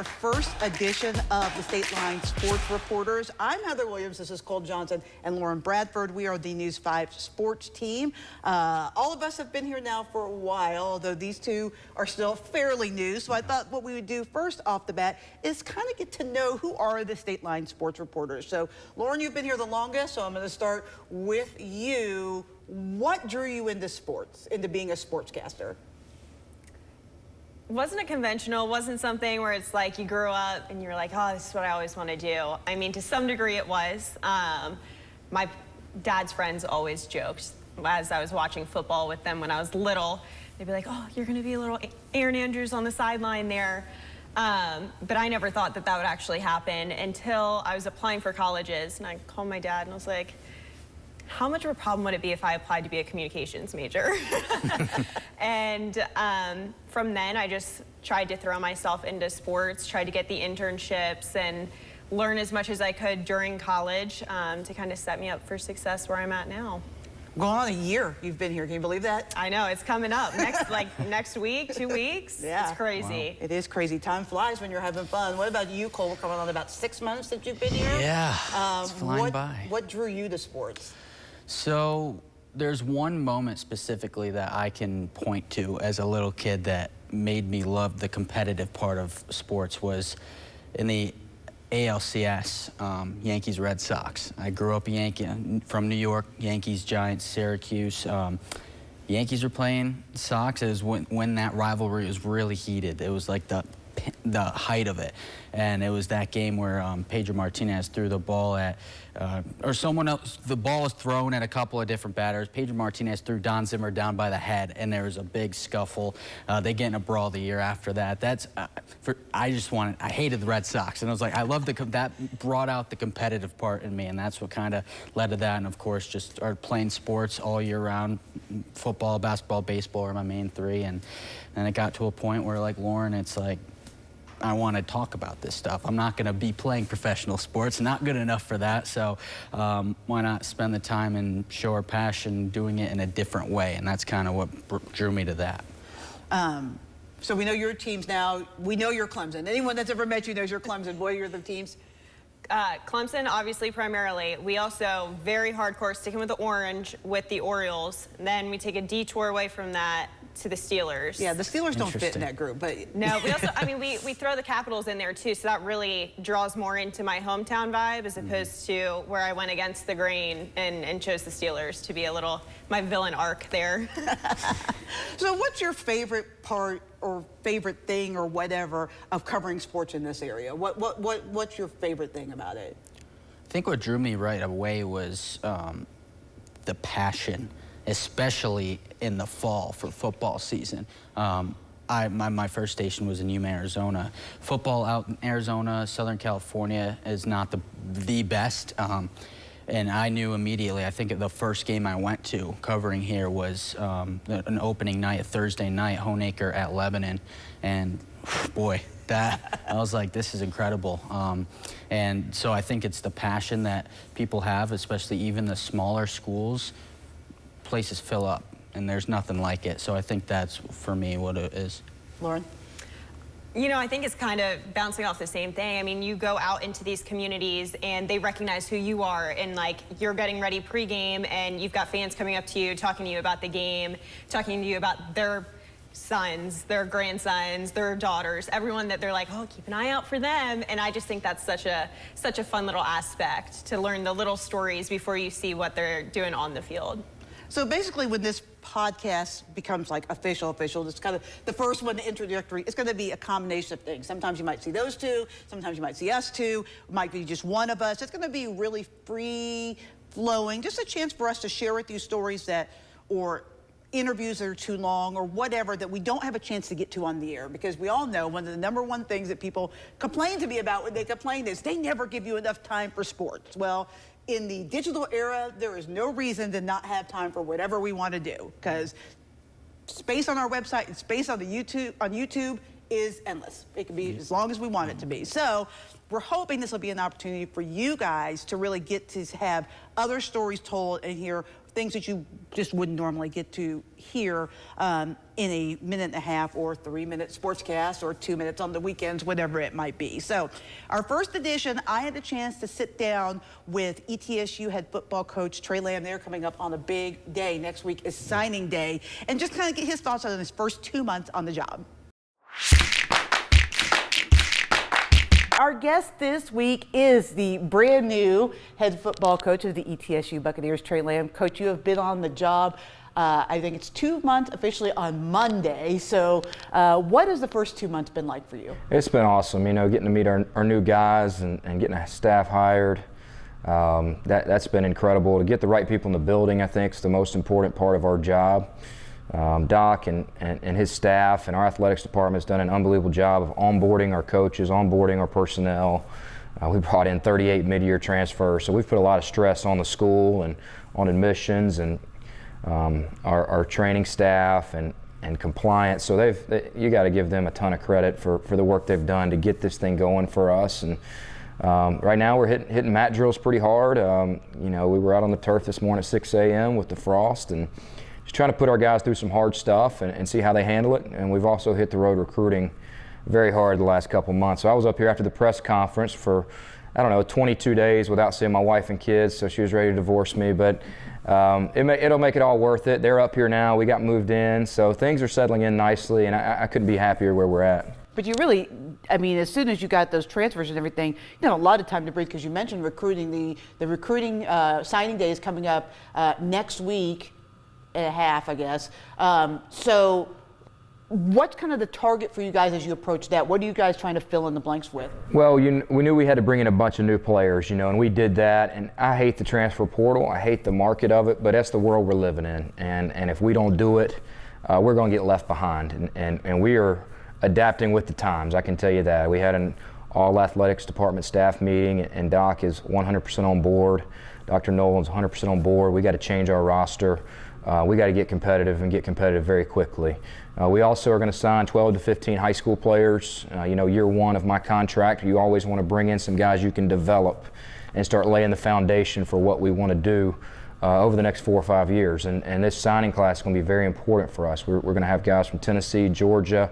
our first edition of the Stateline Sports Reporters. I'm Heather Williams, this is Cole Johnson and Lauren Bradford. We are the News 5 sports team. All of us have been here now for a while, although these two are still fairly new. So I thought what we would do first off the bat is kind of get to know who are the Stateline Sports Reporters. So Lauren, you've been here the longest, so I'm going to start with you. What drew you into sports, into being a sportscaster? Wasn't it conventional? Wasn't something where it's like you grew up and you're like, oh, this is what I always want to do. I mean, to some degree it was. My dad's friends always joked as I was watching football with them when I was little. They'd be like, oh, you're going to be a little Aaron Andrews on the sideline there. But I never thought that that would actually happen until I was applying for colleges. And I called my dad and I was like, how much of a problem would it be if I applied to be a communications major? And from then, I just tried to throw myself into sports, tried to get the internships and learn as much as I could during college to kind of set me up for success where I'm at now. Going on a year you've been here. Can you believe that? I know, it's coming up. Next week, 2 weeks. Yeah. It's crazy. Wow. It is crazy. Time flies when you're having fun. What about you, Cole? We're coming on about 6 months since you've been here. Yeah, it's flying by. What drew you to sports? So there's one moment specifically that I can point to as a little kid that made me love the competitive part of sports was in the ALCS, Yankees Red Sox. I grew up a Yankee from New York, Yankees, Giants, Syracuse. Yankees were playing Sox. It was when that rivalry was really heated. It was like the height of it. And it was that game where Pedro Martinez threw the ball at, or someone else, the ball was thrown at a couple of different batters. Pedro Martinez threw Don Zimmer down by the head, and there was a big scuffle. They get in a brawl the year after that. That's, I hated the Red Sox, and I was like, I love that brought out the competitive part in me, and that's what kind of led to that. And of course, just started playing sports all year round. Football, basketball, baseball are my main three, and then it got to a point where, like Lauren, it's like, I want to talk about this stuff. I'm not going to be playing professional sports, not good enough for that, so why not spend the time and show our passion doing it in a different way, and that's kind of what drew me to that. So we know your teams now. We know you're Clemson. Anyone that's ever met you knows you're Clemson. Boy, you're the teams. Clemson, obviously, primarily. We also, very hardcore, sticking with the orange with the Orioles. And then we take a detour away from that to the Steelers. Yeah, the Steelers don't fit in that group, but... No, we also, I mean, we throw the Capitals in there, too, so that really draws more into my hometown vibe as opposed to where I went against the grain and chose the Steelers to be a little, my villain arc there. So what's your favorite part or favorite thing or whatever of covering sports in this area? What's your favorite thing about it? I think what drew me right away was the passion, especially in the fall for football season. My first station was in Yuma, Arizona. Football out in Arizona, Southern California is not the best. And I knew immediately, I think the first game I went to covering here was an opening night, a Thursday night, Honecker at Lebanon. And boy, I was like, this is incredible. And so I think it's the passion that people have, especially even the smaller schools. Places fill up, and there's nothing like it. So I think that's, for me, what it is. Lauren? You know, I think it's kind of bouncing off the same thing. I mean, you go out into these communities and they recognize who you are, and like you're getting ready pregame and you've got fans coming up to you, talking to you about the game, talking to you about their sons, their grandsons, their daughters, everyone that they're like, oh, keep an eye out for them. And I just think that's such a fun little aspect to learn the little stories before you see what they're doing on the field. So basically, when this podcast becomes like official, it's kind of the first one, the introductory. It's going to be a combination of things. Sometimes you might see those two. Sometimes you might see us two. It might be just one of us. It's going to be really free flowing, just a chance for us to share with you stories that, or interviews that are too long or whatever that we don't have a chance to get to on the air, because we all know one of the #1 things that people complain to me about when they complain is they never give you enough time for sports. Well, in the digital era, there is no reason to not have time for whatever we want to do, because space on our website and space on YouTube is endless. It can be as long as we want it to be. So we're hoping this will be an opportunity for you guys to really get to have other stories told and hear things that you just wouldn't normally get to hear in a minute and a half or 3-minute sportscast or 2 minutes on the weekends, whatever it might be. So our first edition, I had the chance to sit down with ETSU head football coach Trey Lamb. They're coming up on a big day. Next week is signing day, and just kind of get his thoughts on his first 2 months on the job. Our guest this week is the brand new head football coach of the ETSU Buccaneers, Trey Lamb. Coach, you have been on the job, I think it's 2 months officially on Monday. So what has the first 2 months been like for you? It's been awesome, you know, getting to meet our new guys and getting a staff hired. That's been incredible. To get the right people in the building, I think, is the most important part of our job. Doc and his staff and our athletics department has done an unbelievable job of onboarding our coaches, onboarding our personnel. We brought in 38 mid-year transfers, so we've put a lot of stress on the school and on admissions and our training staff and compliance. So you got to give them a ton of credit for the work they've done to get this thing going for us. And right now we're hitting mat drills pretty hard. You know, we were out on the turf this morning at 6 a.m. with the frost and just trying to put our guys through some hard stuff and see how they handle it. And we've also hit the road recruiting very hard the last couple months. So I was up here after the press conference for, I don't know, 22 days without seeing my wife and kids, so she was ready to divorce me. But it'll make it all worth it. They're up here now. We got moved in, so things are settling in nicely, and I couldn't be happier where we're at. But you really, I mean, as soon as you got those transfers and everything, you had a lot of time to breathe, because you mentioned recruiting. The recruiting signing day is coming up next week and a half, I guess. So what's kind of the target for you guys as you approach that? What are you guys trying to fill in the blanks with? Well, we knew we had to bring in a bunch of new players, you know, and we did that. And I hate the transfer portal. I hate the market of it, but that's the world we're living in. And if we don't do it, we're going to get left behind. And we are adapting with the times, I can tell you that. We had an all athletics department staff meeting, and Doc is 100% on board. Dr. Nolan's 100% on board. We got to change our roster. We got to get competitive and get competitive very quickly. We also are going to sign 12 to 15 high school players. You know, year one of my contract, you always want to bring in some guys you can develop and start laying the foundation for what we want to do over the next 4 or 5 years. And this signing class is going to be very important for us. We're going to have guys from Tennessee, Georgia,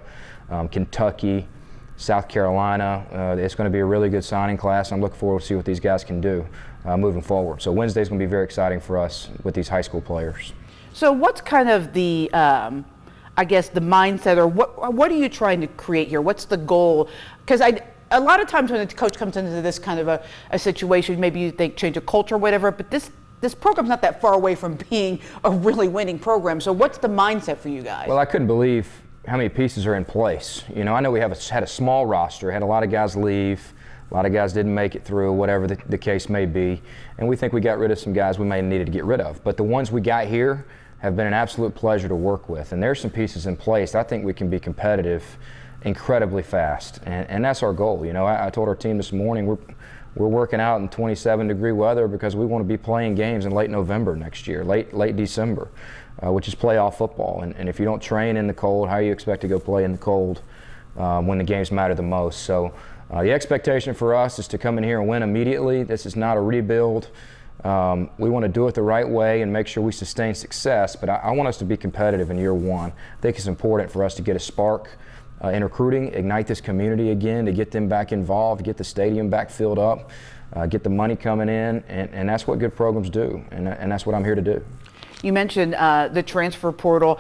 Kentucky, South Carolina. It's going to be a really good signing class. I'm looking forward to see what these guys can do moving forward. So Wednesday's going to be very exciting for us with these high school players. So what's kind of the, I guess, the mindset, or what are you trying to create here? What's the goal? Because a lot of times when a coach comes into this kind of a situation, maybe you think change of culture or whatever, but this program's not that far away from being a really winning program. So what's the mindset for you guys? Well, I couldn't believe how many pieces are in place. You know, I know we had a small roster, had a lot of guys leave. A lot of guys didn't make it through, whatever the case may be. And we think we got rid of some guys we may have needed to get rid of. But the ones we got here have been an absolute pleasure to work with. And there's some pieces in place. I think we can be competitive incredibly fast. And that's our goal. You know, I told our team this morning, we're working out in 27-degree weather because we want to be playing games in late November next year, late December, which is playoff football. And if you don't train in the cold, how do you expect to go play in the cold when the games matter the most? So the expectation for us is to come in here and win immediately. This is not a rebuild. We want to do it the right way and make sure we sustain success, but I want us to be competitive in year one. I think it's important for us to get a spark in recruiting, ignite this community again, to get them back involved, get the stadium back filled up, get the money coming in, and that's what good programs do, and that's what I'm here to do. You mentioned the transfer portal.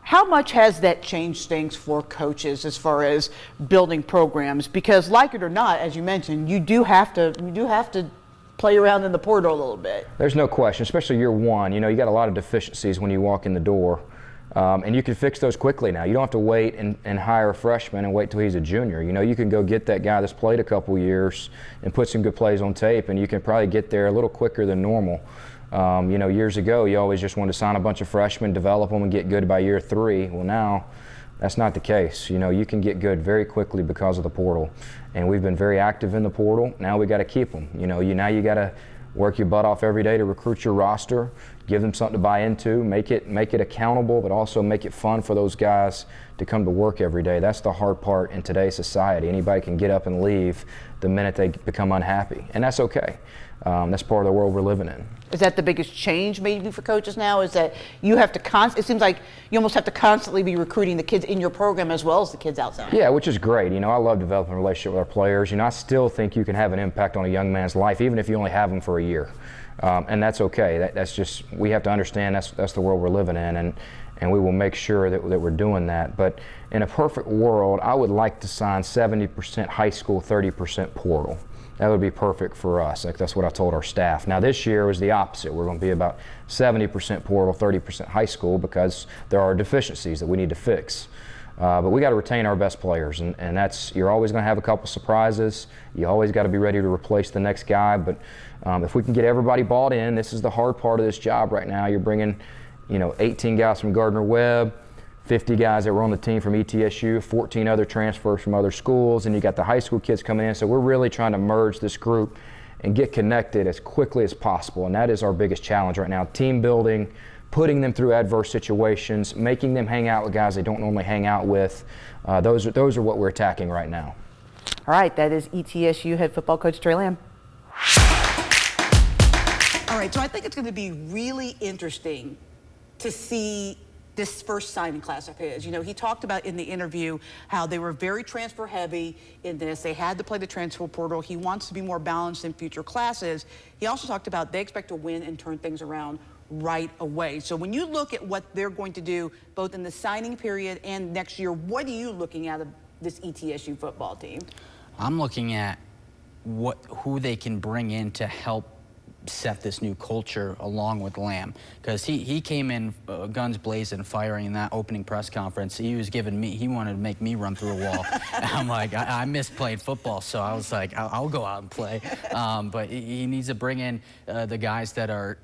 How much has that changed things for coaches as far as building programs? Because, like it or not, as you mentioned, you do have to play around in the portal a little bit. There's no question, especially year one. You know, you got a lot of deficiencies when you walk in the door, and you can fix those quickly now. You don't have to wait and hire a freshman and wait till he's a junior. You know, you can go get that guy that's played a couple years and put some good plays on tape, and you can probably get there a little quicker than normal. You know, years ago, you always just wanted to sign a bunch of freshmen, develop them, and get good by year 3. Well, now that's not the case. You know, you can get good very quickly because of the portal, and we've been very active in the portal. Now we got to keep them. You know, now you got to work your butt off every day to recruit your roster. give them something to buy into, make it accountable, but also make it fun for those guys to come to work every day. That's the hard part in today's society. Anybody can get up and leave the minute they become unhappy, and that's okay. That's part of the world we're living in. Is that the biggest change maybe for coaches now, is that you have to it seems like you almost have to constantly be recruiting the kids in your program as well as the kids outside? Yeah, which is great. You know, I love developing a relationship with our players. You know, I still think you can have an impact on a young man's life even if you only have them for a year. And that's okay. That's just, we have to understand that's the world we're living in, and we will make sure that we're doing that. But in a perfect world, I would like to sign 70% high school, 30% portal. That would be perfect for us. Like, that's what I told our staff. Now this year was the opposite. We're going to be about 70% portal, 30% high school, because there are deficiencies that we need to fix. But we got to retain our best players, and that's, you're always going to have a couple surprises. You always got to be ready to replace the next guy. But if we can get everybody bought in, this is the hard part of this job right now. You're bringing, 18 guys from Gardner-Webb, 50 guys that were on the team from ETSU, 14 other transfers from other schools, and you got the high school kids coming in. So we're really trying to merge this group and get connected as quickly as possible, and that is our biggest challenge right now. Team building, putting them through adverse situations, making them hang out with guys they don't normally hang out with. Those are what we're attacking right now. All right, that is ETSU head football coach Trey Lamb. All right, so I think it's going to be really interesting to see this first signing class of his. He talked about in the interview how they were very transfer heavy in this. They had to play the transfer portal. He wants to be more balanced in future classes. He also talked about they expect to win and turn things around right away. So when you look at what they're going to do both in the signing period and next year, what are you looking at of this ETSU football team? I'm looking at who they can bring in to help set this new culture along with Lamb, because he came in guns blazing, firing in that opening press conference. He wanted to make me run through a wall. And I'm like, I miss playing football, so I was like, I'll go out and play. But he needs to bring in the guys that are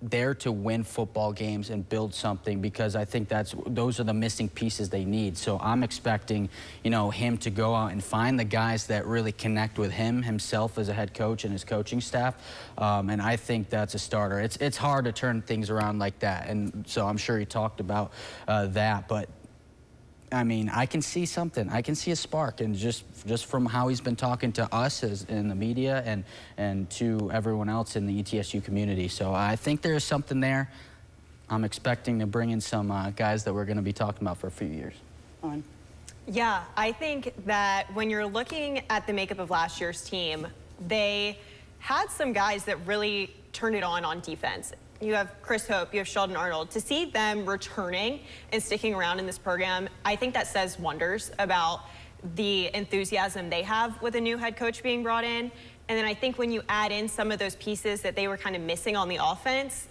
there to win football games and build something, because I think those are the missing pieces they need. So I'm expecting, him to go out and find the guys that really connect with himself as a head coach and his coaching staff. And I think that's a starter. It's hard to turn things around like that. And so I'm sure he talked about that, but I mean, I can see something. I can see a spark, and just from how he's been talking to us in the media and to everyone else in the ETSU community. So I think there's something there. I'm expecting to bring in some guys that we're going to be talking about for a few years. Yeah, I think that when you're looking at the makeup of last year's team, they had some guys that really turned it on defense. You have Chris Hope, you have Sheldon Arnold. To see them returning and sticking around in this program, I think that says wonders about the enthusiasm they have with a new head coach being brought in. And then I think when you add in some of those pieces that they were kind of missing on the offense,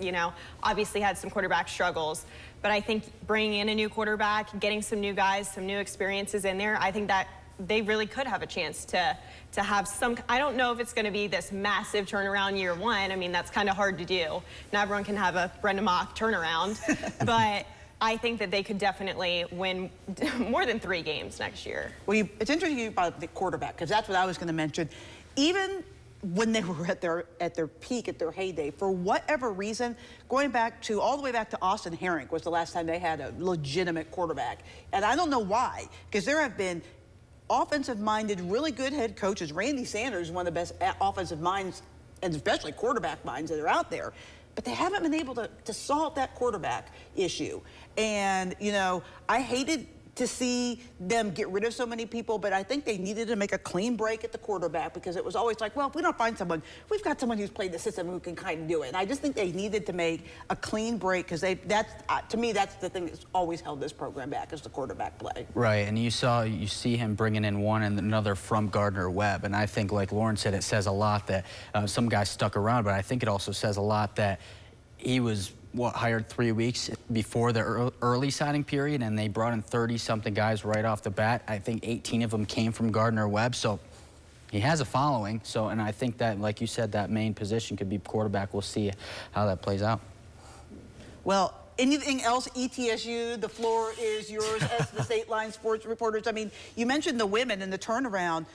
obviously had some quarterback struggles, but I think bringing in a new quarterback, getting some new guys, some new experiences in there, I think that they really could have a chance to have some. I don't know if it's going to be this massive turnaround year one. I mean, that's kind of hard to do. Not everyone can have a Brenda Mock turnaround, but I think that they could definitely win more than 3 games next year. Well, it's interesting about the quarterback, because that's what I was going to mention. Even when they were at their peak, at their heyday, for whatever reason, going back to all the way back to Austin Herink was the last time they had a legitimate quarterback, and I don't know why, because there have been offensive-minded, really good head coaches. Randy Sanders is one of the best offensive minds, and especially quarterback minds that are out there. But they haven't been able to solve that quarterback issue. And, I hated to see them get rid of so many people, but I think they needed to make a clean break at the quarterback, because it was always like, well, if we don't find someone, we've got someone who's played the system who can kind of do it. And I just think they needed to make a clean break, because to me, that's the thing that's always held this program back, is the quarterback play. Right, and you see him bringing in one and another from Gardner-Webb, and I think, like Lauren said, it says a lot that some guys stuck around, but I think it also says a lot that he was hired 3 weeks before the early signing period, and they brought in 30-something guys right off the bat. I think 18 of them came from Gardner-Webb, so he has a following. So, and I think that, like you said, that main position could be quarterback. We'll see how that plays out. Well, anything else, ETSU, the floor is yours as the Stateline sports reporters. I mean, you mentioned the women and the turnaround.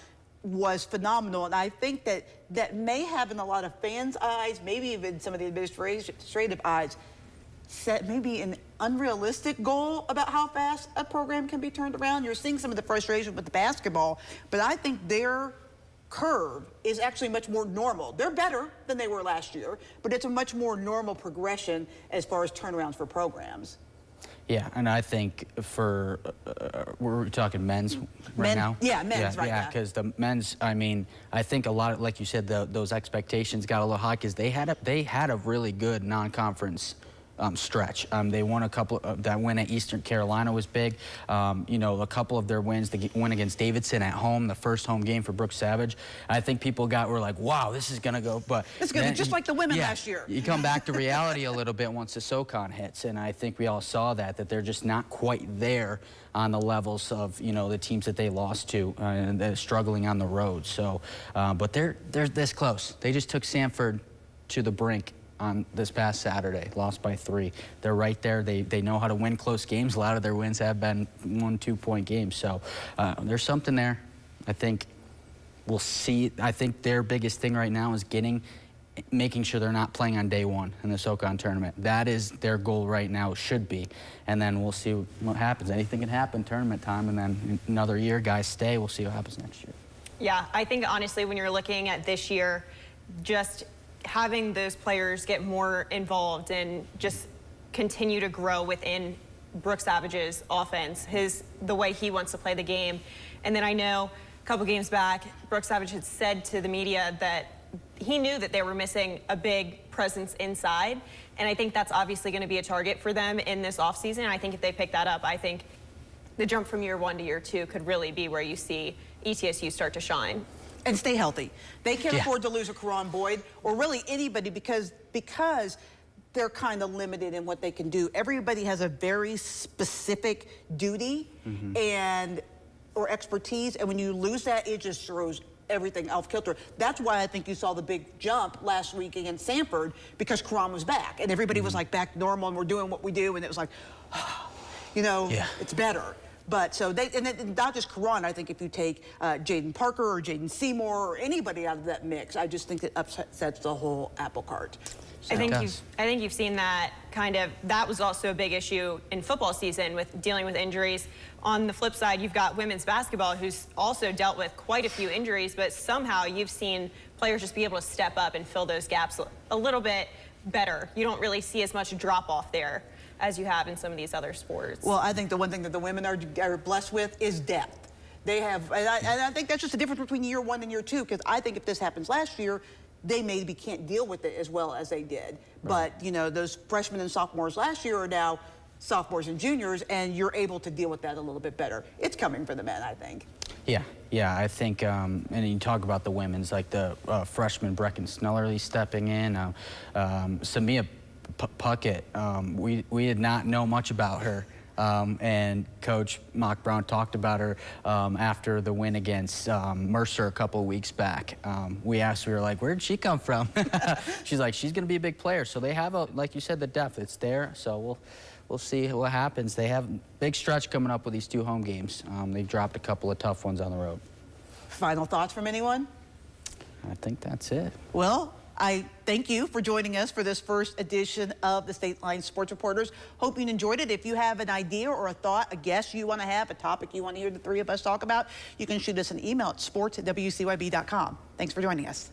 was phenomenal. And I think that that may have in a lot of fans' eyes, maybe even some of the administrative eyes, set maybe an unrealistic goal about how fast a program can be turned around. You're seeing some of the frustration with the basketball, but I think their curve is actually much more normal. They're better than they were last year, but it's a much more normal progression as far as turnarounds for programs. Yeah, and I think for, we're talking men's right now? Yeah, men's right now. Yeah, because the men's, I mean, I think a lot of, like you said, those expectations got a little high because they had a really good non-conference stretch. They won a couple, that win at Eastern Carolina was big. You know, a couple of their wins, the win against Davidson at home, the first home game for Brooks Savage. I think people were like, wow, this is going to go. But it's going to be just like the women last year. You come back to reality a little bit once the SoCon hits, and I think we all saw that they're just not quite there on the levels of, you know, the teams that they lost to, and they're struggling on the road. So, but they're this close. They just took Sanford to the brink on this past Saturday, lost by 3. They're right there. They know how to win close games. A lot of their wins have been 1-2 point games. So there's something there. I think we'll see. I think their biggest thing right now is making sure they're not playing on day one in the SoCon tournament. That is their goal right now, should be. And then we'll see what happens. Anything can happen tournament time, and then another year, guys stay. We'll see what happens next year. Yeah, I think honestly, when you're looking at this year, just having those players get more involved and just continue to grow within Brooks Savage's offense, the way he wants to play the game. And then I know a couple games back, Brooks Savage had said to the media that he knew that they were missing a big presence inside. And I think that's obviously going to be a target for them in this offseason. I think if they pick that up, I think the jump from year 1 to year 2 could really be where you see ETSU start to shine. And stay healthy. They can't afford to lose a Karan Boyd or really anybody because they're kind of limited in what they can do. Everybody has a very specific duty or expertise, and when you lose that, it just throws everything off kilter. That's why I think you saw the big jump last week against Sanford, because Karan was back, and everybody was like back normal, and we're doing what we do, and it was like, you know, it's better. But so and not just Karan. I think if you take Jaden Parker or Jaden Seymour or anybody out of that mix, I just think it upsets the whole apple cart. So. I think you've seen that that was also a big issue in football season with dealing with injuries. On the flip side, you've got women's basketball who's also dealt with quite a few injuries, but somehow you've seen players just be able to step up and fill those gaps a little bit better. You don't really see as much drop off there as you have in some of these other sports. Well, I think the one thing that the women are blessed with is depth. They have, and I think that's just the difference between year 1 and year 2, because I think if this happens last year, they maybe can't deal with it as well as they did. Right. But, you know, those freshmen and sophomores last year are now sophomores and juniors, and you're able to deal with that a little bit better. It's coming for the men, I think. Yeah, I think, and you talk about the women's, like the freshman Brecken Snellerly stepping in, Samia Puckett, we did not know much about her, and Coach Mock Brown talked about her after the win against Mercer a couple of weeks back. We were like, where did she come from? She's like, she's going to be a big player. So they have, like you said, the depth. It's there. So we'll see what happens. They have a big stretch coming up with these 2 home games. They've dropped a couple of tough ones on the road. Final thoughts from anyone? I think that's it. Well, I thank you for joining us for this first edition of the Stateline Sports Reporters. Hope you enjoyed it. If you have an idea or a thought, a guest you want to have, a topic you want to hear the 3 of us talk about, you can shoot us an email at sports@wcyb.com. Thanks for joining us.